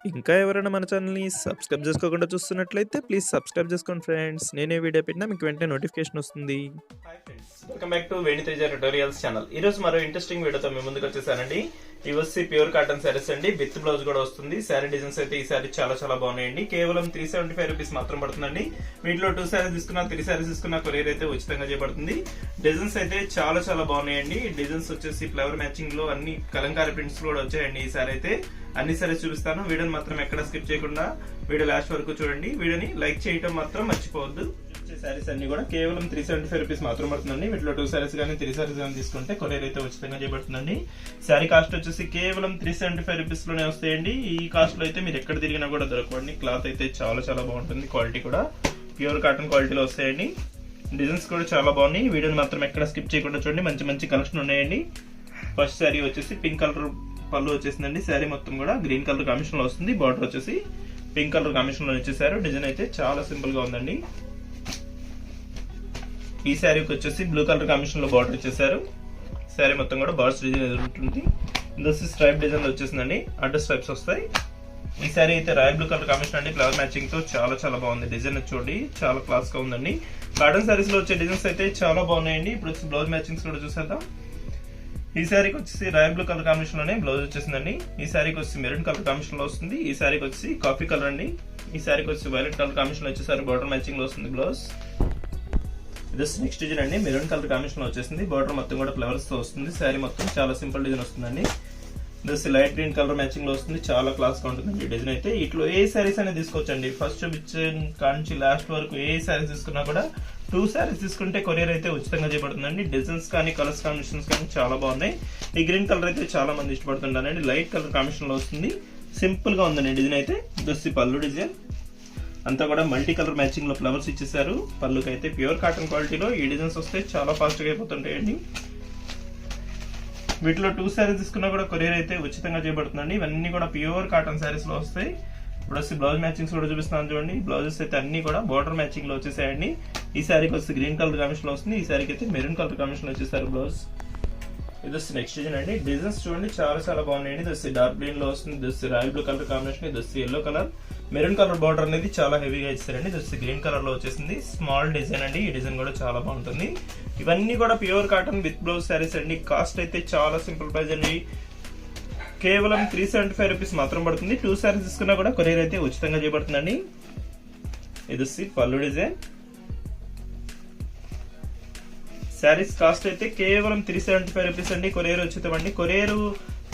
ఇంకా ఎవరైనా మన ఛానల్‌ని సబ్స్క్రైబ్ చేసుకోకుండా చూస్తున్నట్లయితే ప్లీజ్ సబ్స్క్రైబ్ చేసుకోండి ఫ్రెండ్స్. నేనే వీడియో పెట్టినా మీకు వెంటనే నోటిఫికేషన్ వస్తుంది. Hi friends, welcome back to Veni Teja tutorials channel. ఈ రోజు మరో ఇంట్రెస్టింగ్ వీడియోతో మీ ముందుకు వచ్చేసానండి. ఇవి వచ్చి ప్యూర్ కాటన్ సారీస్ అండి, విత్ బ్లౌజ్ కూడా వస్తుంది. సారీ డిజైన్స్ అయితే ఈ సారీ చాలా బాగున్నాయండి. కేవలం 375 రూపీస్ మాత్రం పడుతుందండి. వీటిలో 2 సారీస్ తీసుకున్నా 3 సారీస్ తీసుకున్నా కొరియర్ అయితే ఉచితంగా చేయబడుతుంది. డిజైన్స్ అయితే చాలా బాగున్నాయండి. డిజైన్స్ వచ్చేసి ఫ్లవర్ మ్యాచింగ్ లో అన్ని కలంకారీ ప్రింట్స్ కూడా వచ్చాయండి. ఈ సారీ అయితే అన్ని సారీస్ చూపిస్తాను. వీడియోని మాత్రం ఎక్కడ స్కిప్ చేయకుండా వీడియో లాస్ట్ వరకు చూడండి. వీడియోని లైక్ చేయడం మాత్రం మర్చిపోవద్దు. సారీస్ అన్ని కూడా కేవలం 375 రూపీస్ మాత్రం పడుతుందండి. వీటిలో 2 సారీస్ కానీ 3 సారీస్ కానీ తీసుకుంటే కొరియర్ అయితే ఉచితంగా చేయబడుతుందండి. సారీ కాస్ట్ వచ్చేసి కేవలం 375 రూపీస్ లోనే వస్తాయండి. ఈ కాస్ట్ లో అయితే మీరు ఎక్కడ తిరిగినా కూడా దొరకవండి. క్లాత్ అయితే చాలా బాగుంటుంది. క్వాలిటీ కూడా ప్యూర్ కాటన్ క్వాలిటీలో వస్తాయండి. డిజైన్స్ కూడా చాలా బాగున్నాయి. వీడియోని మాత్రం ఎక్కడ స్కిప్ చేయకుండా చూడండి. మంచి కలెక్షన్ ఉన్నాయండి. ఫస్ట్ సారీ వచ్చేసి పింక్ కలర్ పళ్ళు వచ్చేసిందండి. శారీ మొత్తం కూడా గ్రీన్ కలర్ కాంబినేషన్ లో వస్తుంది. బార్డర్ వచ్చేసి పింక్ కలర్ కాంబినేషన్ లో వచ్చేసారు. డిజైన్ అయితే చాలా సింపుల్ గా ఉందండి. ఈ శారీకి వచ్చేసి బ్లూ కలర్ కాంబినేషన్ లో బార్డర్ ఇచ్చేసారు. శారీ మొత్తం కూడా బార్డర్స్ డిజైన్ ఉంటుంది. ఇది స్ట్రైప్ డిజైన్ వచ్చేసిందండి. అడ్డ స్ట్రైప్స్ వస్తాయి. ఈ శారీ అయితే రాయల్ బ్లూ కలర్ కాంబినేషన్ అండి. ఫ్లవర్ మ్యాచింగ్ తో చాలా బాగుంది. డిజైన్ చూడండి, చాలా క్లాస్ గా ఉందండి. కాటన్ సారీస్ లో వచ్చే డిజైన్స్ అయితే చాలా బాగున్నాయండి. ఇప్పుడు బ్లౌజ్ మ్యాచింగ్స్ కూడా చూసేద్దాం. ఈ శారీకి వచ్చేసి రాయల్ బ్లూ కలర్ కాంబినేషన్ లోనే బ్లౌజ్ వచ్చేసిందండి. ఈ శారీకి వచ్చి మెరూన్ కలర్ కాంబినేషన్ లో వస్తుంది. ఈ శారీకి వచ్చి కాఫీ కలర్ అండి. ఈ శారీకి వచ్చి వైలెట్ కలర్ కాంబినేషన్ లో వచ్చేసారి బార్డర్ మ్యాచింగ్ లో వస్తుంది బ్లౌజ్. ఇది నెక్స్ట్ డిజైన్ అండి. మెరూన్ కలర్ కాంబినేషన్ లో వచ్చేసింది. బార్డర్ మొత్తం కూడా ఫ్లవర్స్ తో వస్తుంది. శారీ మొత్తం చాలా సింపుల్ డిజైన్ వస్తుందండి. ఇది లైట్ గ్రీన్ కలర్ మ్యాచింగ్ లో వస్తుంది. చాలా క్లాస్ గా ఉంటుంది ఈ డిజైన్ అయితే. ఇట్లో ఏ శారీస్ అనేది తీసుకోవచ్చండి. ఫస్ట్ చూపించిన కాంచి లాస్ట్ వరకు ఏ శారీస్ తీసుకున్నా కూడా 2 సారీస్ తీసుకుంటే కొరియర్ అయితే ఉచితంగా చేయబడుతుందండి. డిజైన్స్ కానీ కలర్స్ కాంబినేషన్స్ కానీ చాలా బాగున్నాయి. ఈ గ్రీన్ కలర్ అయితే చాలా మంది ఇష్టపడుతుంటారండి. లైట్ కలర్ కాంబినేషన్ లో వస్తుంది. సింపుల్ గా ఉందండి డిజైన్ అయితే. దొస్సి పళ్ళు డిజైన్ అంతా కూడా మల్టీ కలర్ మ్యాచింగ్ లో ఫ్లవర్స్ ఇచ్చేసారు. పళ్ళుకి అయితే ప్యూర్ కాటన్ క్వాలిటీలో ఈ డిజైన్స్ వస్తే చాలా ఫాస్ట్ గా అయిపోతుంటాయండి. వీటిలో 2 సారీస్ తీసుకున్నా కూడా కొరియర్ అయితే ఉచితంగా చేయబడుతుందండి. ఇవన్నీ కూడా ప్యూర్ కాటన్ సారీస్ లో వస్తాయి. ఇప్పుడు వచ్చి బ్లౌజ్ మ్యాచింగ్స్ కూడా చూపిస్తాను చూడండి. బ్లౌజెస్ అయితే అన్ని కూడా బార్డర్ మ్యాచింగ్ లో వచ్చేసాయండి. ఈ శారీకి వచ్చి గ్రీన్ కలర్ కాంబినేషన్ లో వస్తుంది. ఈ శారీకి అయితే మెరూన్ కలర్ కాంబినేషన్ లో వచ్చేసారు బ్లౌజ్. ఇది వచ్చి నెక్స్ట్ డిజైన్ అండి. డిజైన్స్ చూడండి చాలా బాగున్నాయండి. ఇది వచ్చి డార్క్ గ్రీన్ లో వస్తుంది. ఇది వచ్చి రాయల్ బ్లూ కలర్ కాంబినేషన్. ఇది వచ్చి yellow colour. Maroon colour border అనేది చాలా హెవీగా ఇచ్చారండి. ఇది వచ్చి గ్రీన్ కలర్ లో వచ్చేసింది. స్మాల్ డిజైన్ అండి. ఈ డిజైన్ కూడా చాలా బాగుంటుంది. ఇవన్నీ కూడా pure cotton with blouse saris అండి. కాస్ట్ అయితే చాలా సింపుల్ ప్రైస్ అండి. కేవలం 375 రూపీస్ మాత్రం పడుతుంది. 2 సారీస్ తీసుకున్నా కూడా కొరియర్ అయితే ఉచితంగా చేయబడుతుందండి. ఇది వచ్చి పళ్ళు డిజైన్. శారీస్ కాస్ట్ అయితే కేవలం 375 రూపీస్ అండి. కొరియర్ ఉచితం అండి. కొరియర్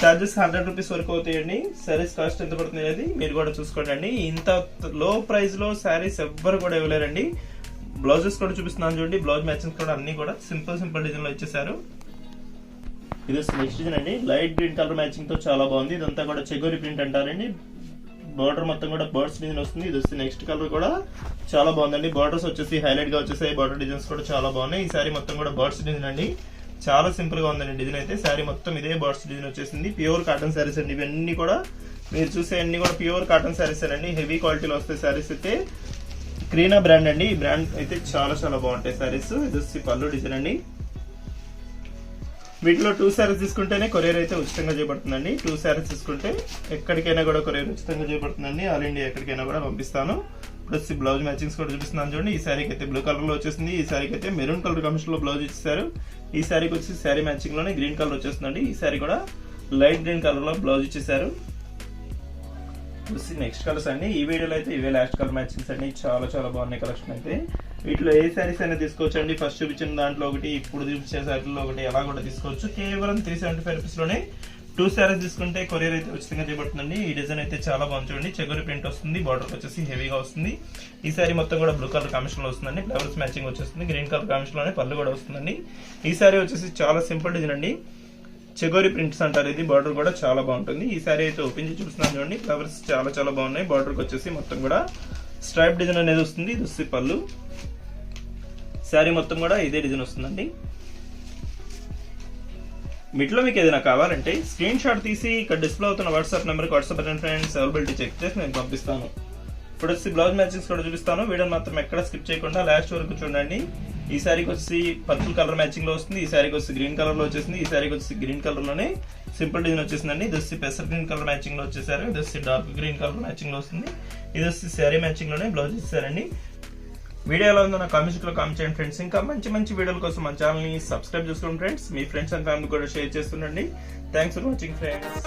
చార్జెస్ 100 రూపీస్ వరకు అవుతాయండి. శారీస్ కాస్ట్ ఎంత పడుతుంది అనేది మీరు కూడా చూసుకోండి అండి. ఇంత లో ప్రైస్ లో శారీస్ ఎవ్వరు కూడా ఇవ్వలేరండి. బ్లౌజెస్ కూడా చూపిస్తున్నాను చూడండి. బ్లౌజ్ మ్యాచింగ్స్ కూడా అన్ని కూడా సింపుల్ డిజైన్ లో ఇచ్చేసారు. ఇది నెక్స్ట్ డిజైన్ అండి. లైట్ గ్రీన్ కలర్ మ్యాచింగ్ తో చాలా బాగుంది. ఇదంతా కూడా చెగోరి ప్రింట్ అంటారండి. బార్డర్ మొత్తం కూడా బర్డ్స్ డిజైన్ వస్తుంది. ఇది వస్తే నెక్స్ట్ కలర్ కూడా చాలా బాగుందండి. బార్డర్స్ వచ్చేసి హైలైట్ గా వచ్చేసాయి. బార్డర్ డిజైన్స్ కూడా చాలా బాగున్నాయి. ఈ సారీ మొత్తం కూడా బర్డ్స్ డిజైన్ అండి. చాలా సింపుల్ గా ఉందండి డిజైన్ అయితే. శారీ మొత్తం ఇదే బర్డ్స్ డిజైన్ వచ్చేసింది. ప్యూర్ కాటన్ శారీస్ అండి. ఇవన్నీ కూడా మీరు చూసే అన్ని కూడా ప్యూర్ కాటన్ శారీస్ అండి. హెవీ క్వాలిటీలో వస్తాయి శారీస్ అయితే. క్రీనా బ్రాండ్ అండి. ఈ బ్రాండ్ అయితే చాలా బాగుంటాయి శారీస్. ఇది వచ్చి పళ్ళు డిజైన్ అండి. వీటిలో 2 సారీస్ తీసుకుంటేనే కొరియర్ అయితే ఉచితంగా చేయబడుతుందండి. 2 సారీస్ తీసుకుంటే ఎక్కడికైనా కూడా కొరియర్ ఉచితంగా చేయబడుతుందండి. ఆల్ ఇండియా ఎక్కడికైనా కూడా పంపిస్తాను. ప్లస్ బ్లౌజ్ మ్యాచింగ్స్ కూడా చూపిస్తున్నాను చూడండి. ఈ శారీకి అయితే బ్లూ కలర్ లో వచ్చేసింది. ఈ శారీకి అయితే మెరూన్ కలర్ కాంబినేషన్ లో బ్లౌజ్ ఇచ్చేసారు. ఈ శారీకి వచ్చి శారీ మ్యాచింగ్ లోనే గ్రీన్ కలర్ వచ్చేస్తుందండి. ఈ శారీ కూడా లైట్ గ్రీన్ కలర్ లో బ్లౌజ్ ఇచ్చేసారు. నెక్స్ట్ కలర్స్ అండి. ఈ వీడియోలో అయితే ఇవే లాస్ట్ కలర్ మ్యాచింగ్స్ అండి. చాలా బాగున్నాయి కలెక్షన్ అయితే. వీటిలో ఏ సారీస్ అయినా తీసుకోవచ్చు అండి. ఫస్ట్ చూపించిన దాంట్లో ఒకటి, ఇప్పుడు చూపించే సారీలో ఒకటి, ఎలా కూడా తీసుకోవచ్చు. కేవలం 375 రూపీస్ లోనే 2 సారీస్ తీసుకుంటే కొరియర్ అయితే ఉచితంగా చేయబడుతుందండి. ఈ డిజైన్ అయితే చాలా బాగుంది చూడండి. చెగోరి ప్రింట్ వస్తుంది. బార్డర్ వచ్చేసి హెవీగా వస్తుంది. ఈ సారీ మొత్తం కూడా బ్లూ కలర్ కాంబినేషన్ లో వస్తుందండి. ఫ్లవర్స్ మ్యాచింగ్ వచ్చేస్తుంది. గ్రీన్ కలర్ కాంబినేషన్ లోనే పళ్ళు కూడా వస్తుందండి. ఈ సారీ వచ్చేసి చాలా సింపుల్ డిజైన్ అండి. చెగోరి ప్రింట్స్ అంటారు. ఇది బార్డర్ కూడా చాలా బాగుంటుంది. ఈ సారీ అయితే ఓపెన్ చేసి చూపిస్తున్నాను చూడండి. ఫ్లవర్స్ చాలా బాగున్నాయి. బార్డర్ వచ్చేసి మొత్తం కూడా స్ట్రైప్ డిజైన్ అనేది వస్తుంది. ఇది వచ్చి పళ్ళు. శారీ మొత్తం కూడా ఇదే డిజైన్ వస్తుందండి. వీటిలో మీకు ఏదైనా కావాలంటే స్క్రీన్ షాట్ తీసి ఇక్కడ డిస్ప్లే అవుతున్న వాట్సాప్ నెంబర్కి వాట్సాప్ పెట్టండి ఫ్రెండ్స్. అవైలబిలిటీ చెక్ చేసి నేను పంపిస్తాను. ఇప్పుడు వచ్చి బ్లౌజ్ మ్యాచింగ్స్ కూడా చూపిస్తాను. వీడియోని మాత్రం ఎక్కడ స్కిప్ చేయకుండా లాస్ట్ వరకు చూడండి. ఈ శారీకి వచ్చి పర్పుల్ కలర్ మ్యాచింగ్ లో వస్తుంది. ఈ శారీకి వచ్చి గ్రీన్ కలర్ లో వచ్చేసింది. ఈ శారీకి వచ్చి గ్రీన్ కలర్ లోనే సింపుల్ డిజైన్ వచ్చేసిందండి. ఇది వచ్చి పెసర్ గ్రీన్ కలర్ మ్యాచింగ్ లో వచ్చేసారు. ఇది వచ్చి డార్క్ గ్రీన్ కలర్ మ్యాచింగ్ లో వస్తుంది. ఇది వచ్చి శారీ మ్యాచింగ్ లోనే బ్లౌజ్ ఇచ్చారండి. వీడియో ఎలా ఉందో నా కామెంట్స్ లో కామెంట్ చేయండి ఫ్రెండ్స్. ఇంకా మంచి మంచి వీడియోల కోసం మన ఛానల్ ని సబ్స్క్రైబ్ చేసుకోండి ఫ్రెండ్స్. మీ ఫ్రెండ్స్ అండ్ ఫ్యామిలీ కూడా షేర్ చేస్తుండండి. Thanks for watching friends.